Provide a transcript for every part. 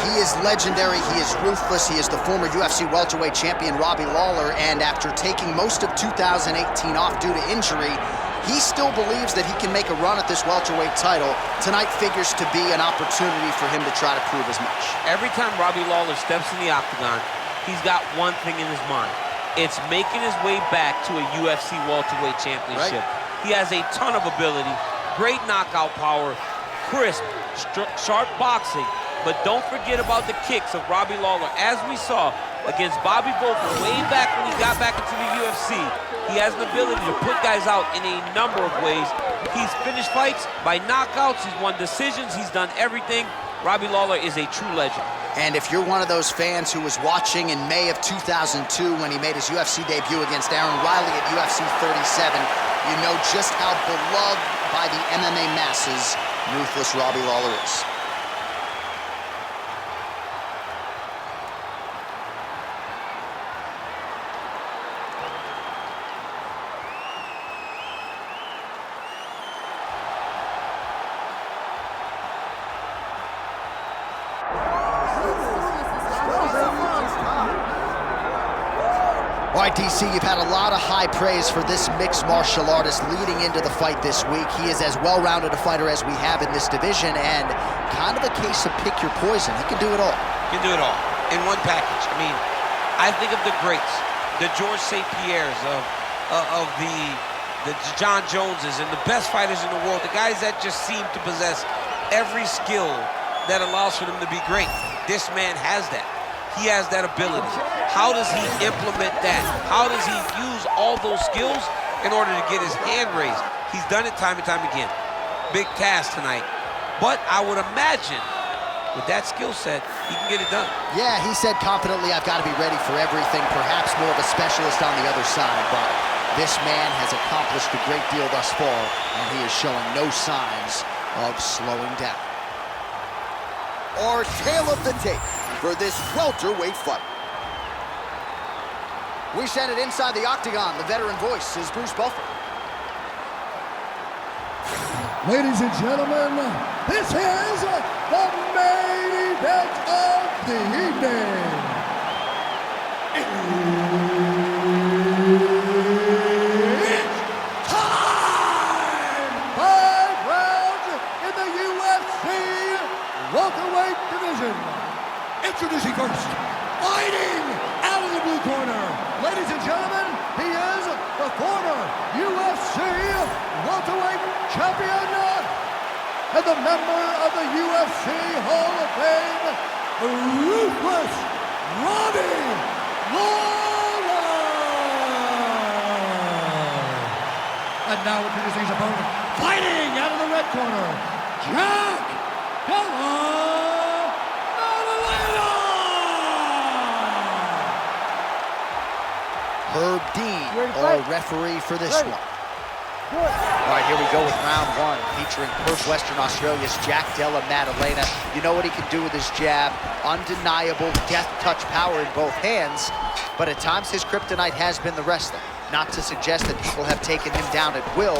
He is legendary, he is ruthless, he is the former UFC welterweight champion Robbie Lawler, and after taking most of 2018 off due to injury, he still believes that he can make a run at this welterweight title. Tonight figures to be an opportunity for him to try to prove as much. Every time Robbie Lawler steps in the octagon, he's got one thing in his mind. It's making his way back to a UFC welterweight championship. Right. He has a ton of ability, great knockout power, crisp, sharp boxing, but don't forget about the kicks of Robbie Lawler. As we saw against Bobby Volker way back when he got back into the UFC, he has an ability to put guys out in a number of ways. He's finished fights by knockouts, he's won decisions, he's done everything. Robbie Lawler is a true legend. And if you're one of those fans who was watching in May of 2002 when he made his UFC debut against Aaron Riley at UFC 37, you know just how beloved by the MMA masses ruthless Robbie Lawler is. All right, DC, you've had a lot of high praise for this mixed martial artist leading into the fight this week. He is as well-rounded a fighter as we have in this division, and kind of a case of pick your poison. He can do it all. He can do it all in one package. I mean, I think of the greats, the George St. Pierres of the John Joneses and the best fighters in the world, the guys that just seem to possess every skill that allows for them to be great. This man has that. He has that ability. How does he implement that? How does he use all those skills in order to get his hand raised? He's done it time and time again. Big task tonight. But I would imagine with that skill set, he can get it done. Yeah, he said confidently, I've got to be ready for everything, perhaps more of a specialist on the other side, but this man has accomplished a great deal thus far, and he is showing no signs of slowing down. Our tale of the tape for this welterweight fight. We send it inside the octagon. The veteran voice is Bruce Buffer. Ladies and gentlemen, this is the main event of the evening. It's time! 5 rounds in the UFC welterweight division. Introducing first, fighting out of the blue corner. Ladies and gentlemen, he is the former UFC welterweight champion and the member of the UFC Hall of Fame, ruthless Robbie Lawler. And now introducing his opponent, fighting out of the red corner, Della. Herb Dean, our referee for this one. All right, here we go with round one, featuring Perth, Western Australia's Della Maddalena. You know what he can do with his jab. Undeniable death touch power in both hands, but at times his kryptonite has been the wrestling. Not to suggest that people have taken him down at will,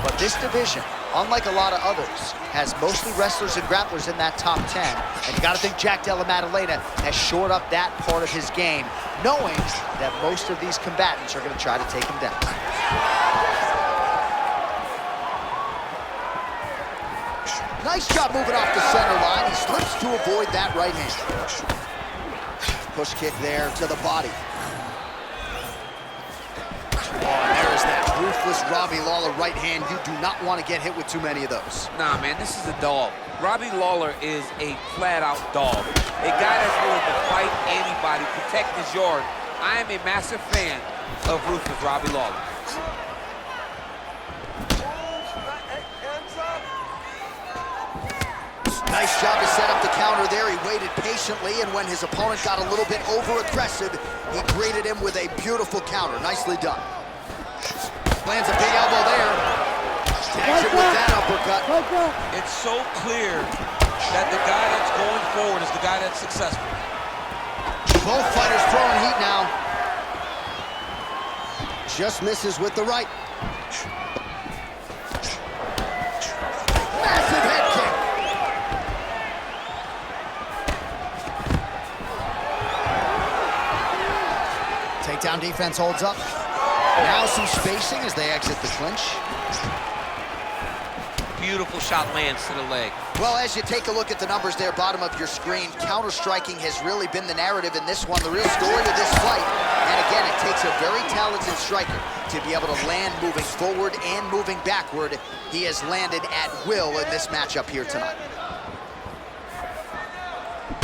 but this division, unlike a lot of others, has mostly wrestlers and grapplers in that top 10. And you gotta think Della Maddalena has shored up that part of his game, knowing that most of these combatants are gonna try to take him down. Nice job moving off the center line. He slips to avoid that right hand. Push kick there to the body. Oh, and there is that ruthless Robbie Lawler right hand. You do not want to get hit with too many of those. Nah, man, this is a dog. Robbie Lawler is a flat-out dog. A guy that's willing to fight anybody, protect his yard. I am a massive fan of ruthless Robbie Lawler. Nice job to set up the counter there. He waited patiently, and when his opponent got a little bit over-aggressive, he greeted him with a beautiful counter. Nicely done. Lands a big elbow there. Tags it with that uppercut. It's so clear that the guy that's going forward is the guy that's successful. Both fighters throwing heat now. Just misses with the right. Massive head kick. Takedown defense holds up. Now some spacing as they exit the clinch. Beautiful shot lands to the leg. Well, as you take a look at the numbers there, bottom of your screen, counter-striking has really been the narrative in this one, the real story of this fight. And again, it takes a very talented striker to be able to land moving forward and moving backward. He has landed at will in this matchup here tonight.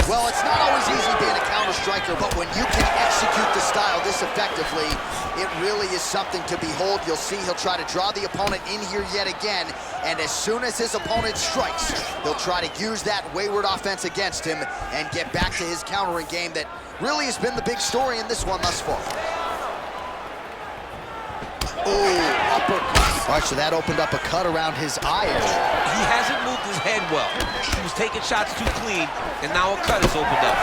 Well, it's not always easy being a counter-striker, but when you can execute the style this effectively, it really is something to behold. You'll see he'll try to draw the opponent in here yet again, and as soon as his opponent strikes, he'll try to use that wayward offense against him and get back to his countering game that really has been the big story in this one thus far. Oh, uppercut. All right, so that opened up a cut around his eye. He hasn't moved his head well. He was taking shots too clean, and now a cut has opened up.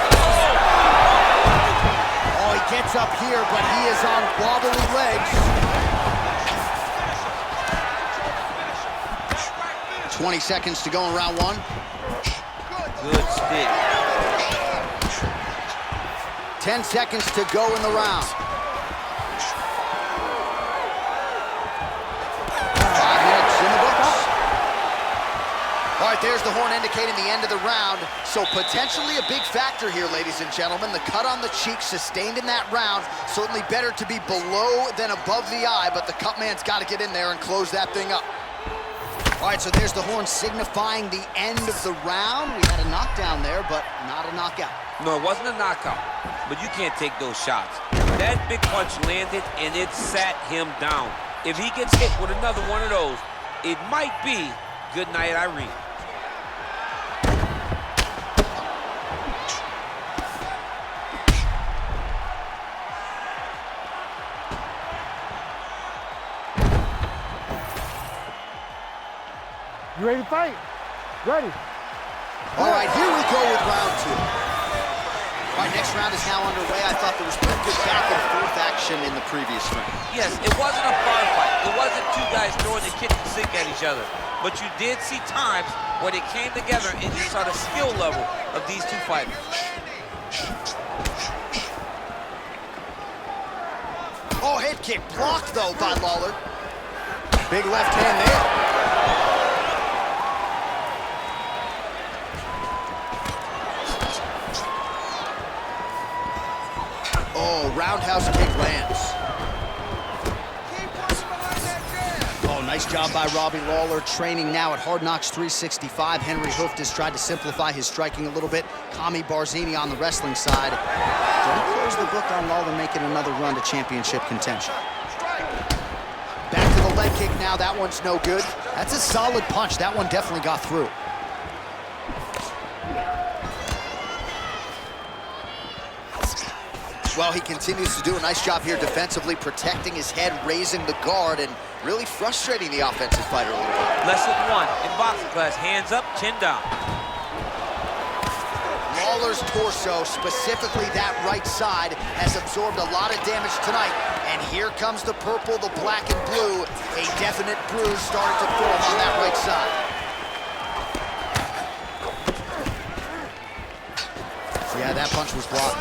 Oh, he gets up here, but he is on wobbly legs. 20 seconds to go in round one. Good stick. 10 seconds to go in the round. 5 minutes in the books. All right, there's the horn indicating the end of the round. So potentially a big factor here, ladies and gentlemen. The cut on the cheek sustained in that round. Certainly better to be below than above the eye, but the cut man's got to get in there and close that thing up. All right, so there's the horn signifying the end of the round. We had a knockdown there, but not a knockout. No, it wasn't a knockout, but you can't take those shots. That big punch landed, and it sat him down. If he gets hit with another one of those, it might be good night, Irene. You ready to fight? Ready. All right, here we go with round two. All right, next round is now underway. I thought there was pretty good back and forth action in the previous round. Yes, it wasn't a firefight. It wasn't two guys throwing the kitchen sink at each other. But you did see times where they came together and you saw the skill level of these two fighters. Oh, head kick blocked, though, by Lawler. Big left hand there. Oh, roundhouse kick lands. Oh, nice job by Robbie Lawler, training now at Hard Knocks 365. Henry Hooft has tried to simplify his striking a little bit. Kami Barzini on the wrestling side. Don't close the book on Lawler making another run to championship contention. Back to the leg kick now. That one's no good. That's a solid punch. That one definitely got through. Well, he continues to do a nice job here defensively, protecting his head, raising the guard, and really frustrating the offensive fighter a little bit. Lesson one in boxing class, hands up, chin down. Lawler's torso, specifically that right side, has absorbed a lot of damage tonight. And here comes the purple, the black, and blue. A definite bruise started to form on that right side. Yeah, that punch was blocked.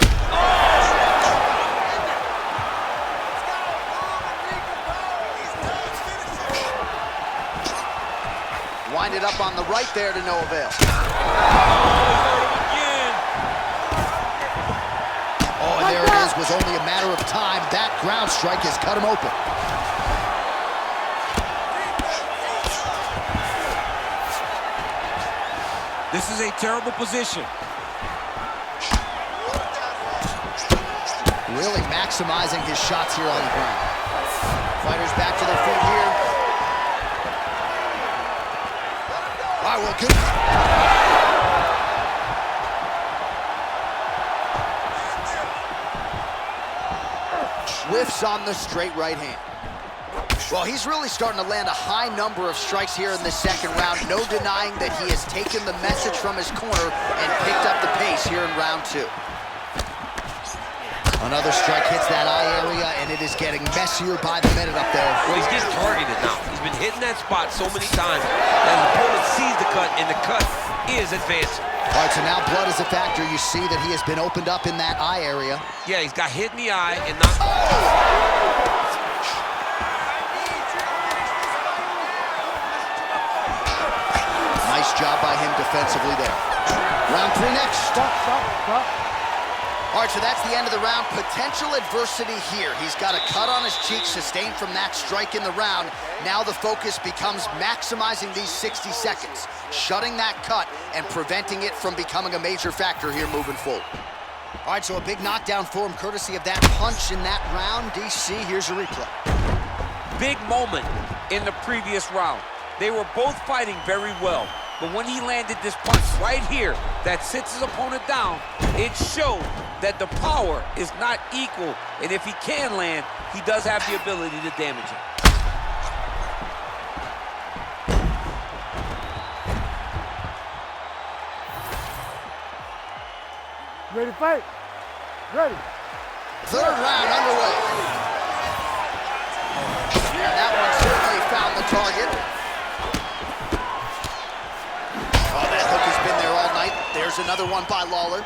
Wind it up on the right there to no avail. Oh, and there it is. Was only a matter of time. That ground strike has cut him open. This is a terrible position. Really maximizing his shots here on the ground. Fighters back to their feet here. All right, well, good. Whiffs on the straight right hand. Well, he's really starting to land a high number of strikes here in the second round. No denying that he has taken the message from his corner and picked up the pace here in round two. Another strike hits that eye area, and it is getting messier by the minute up there. Well, he's getting targeted now. He's been hitting that spot so many times that his opponent sees the cut, and the cut is advancing. All right, so now blood is a factor. You see that he has been opened up in that eye area. Yeah, he's got hit in the eye and not... Nice job by him defensively there. Round 3 next. Stop. All right, so that's the end of the round. Potential adversity here. He's got a cut on his cheek sustained from that strike in the round. Now the focus becomes maximizing these 60 seconds, shutting that cut and preventing it from becoming a major factor here moving forward. All right, so a big knockdown for him courtesy of that punch in that round. DC, here's a replay. Big moment in the previous round. They were both fighting very well. But when he landed this punch right here that sits his opponent down, it showed that the power is not equal. And if he can land, he does have the ability to damage him. Ready to fight? Ready. Third round underway. And that one certainly found the target. Oh, that hook has been there all night. There's another one by Lawler.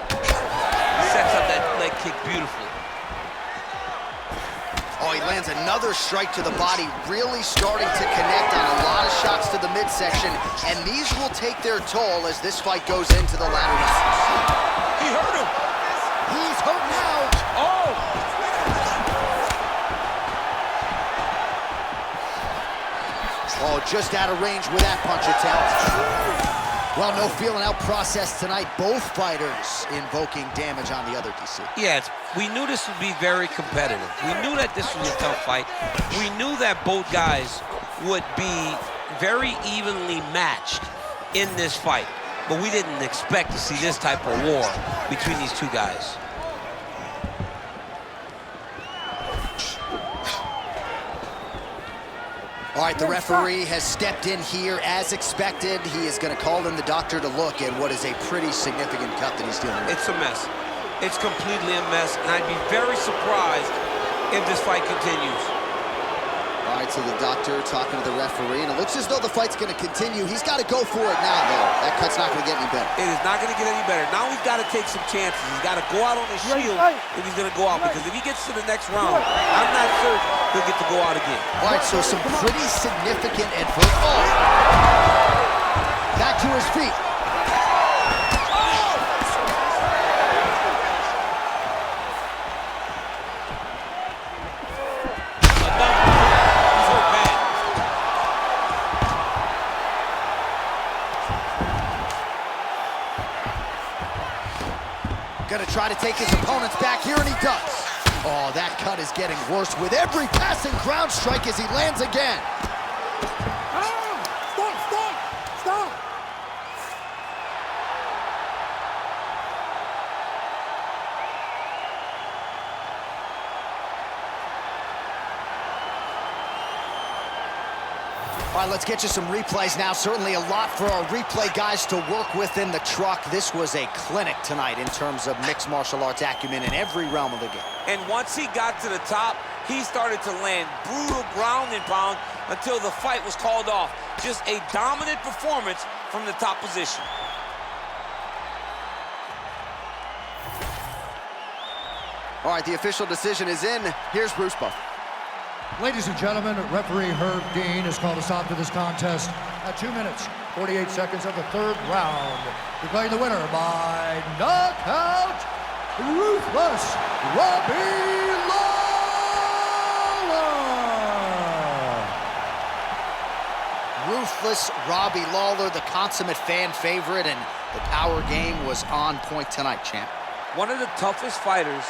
He sets up that leg kick beautifully. Oh, he lands another strike to the body, really starting to connect on a lot of shots to the midsection, and these will take their toll as this fight goes into the latter rounds. He hurt him. He's hurt now. Oh! Oh, just out of range with that punch attempt. Well, no feeling out process tonight. Both fighters invoking damage on the other, DC. Yes, we knew this would be very competitive. We knew that this was a tough fight. We knew that both guys would be very evenly matched in this fight. But we didn't expect to see this type of war between these two guys. All right, the referee has stepped in here as expected. He is going to call in the doctor to look at what is a pretty significant cut that he's dealing with. It's a mess. It's completely a mess, and I'd be very surprised if this fight continues. All right, so the doctor talking to the referee, and it looks as though the fight's going to continue. He's got to go for it now, though. That cut's not going to get any better. It is not going to get any better. Now he's got to take some chances. He's got to go out on his shield if he's going to go out, because if he gets to the next round, I'm not certain he'll get to go out again. All right, so some pretty significant adversity. Oh! Back to his feet. Gonna try to take his opponents back here, and he does. Oh, that cut is getting worse with every passing ground strike as he lands again. Stop. All right, let's get you some replays now. Certainly a lot for our replay guys to work with in the truck. This was a clinic tonight in terms of mixed martial arts acumen in every realm of the game. And once he got to the top, he started to land brutal ground and pound until the fight was called off. Just a dominant performance from the top position. All right, the official decision is in. Here's Bruce Buff. Ladies and gentlemen, referee Herb Dean has called a stop to this contest at 2 minutes, 48 seconds of the third round. Declaring the winner by knockout, Ruthless Robbie Lawler. Ruthless Robbie Lawler, the consummate fan favorite, and the power game was on point tonight, champ. One of the toughest fighters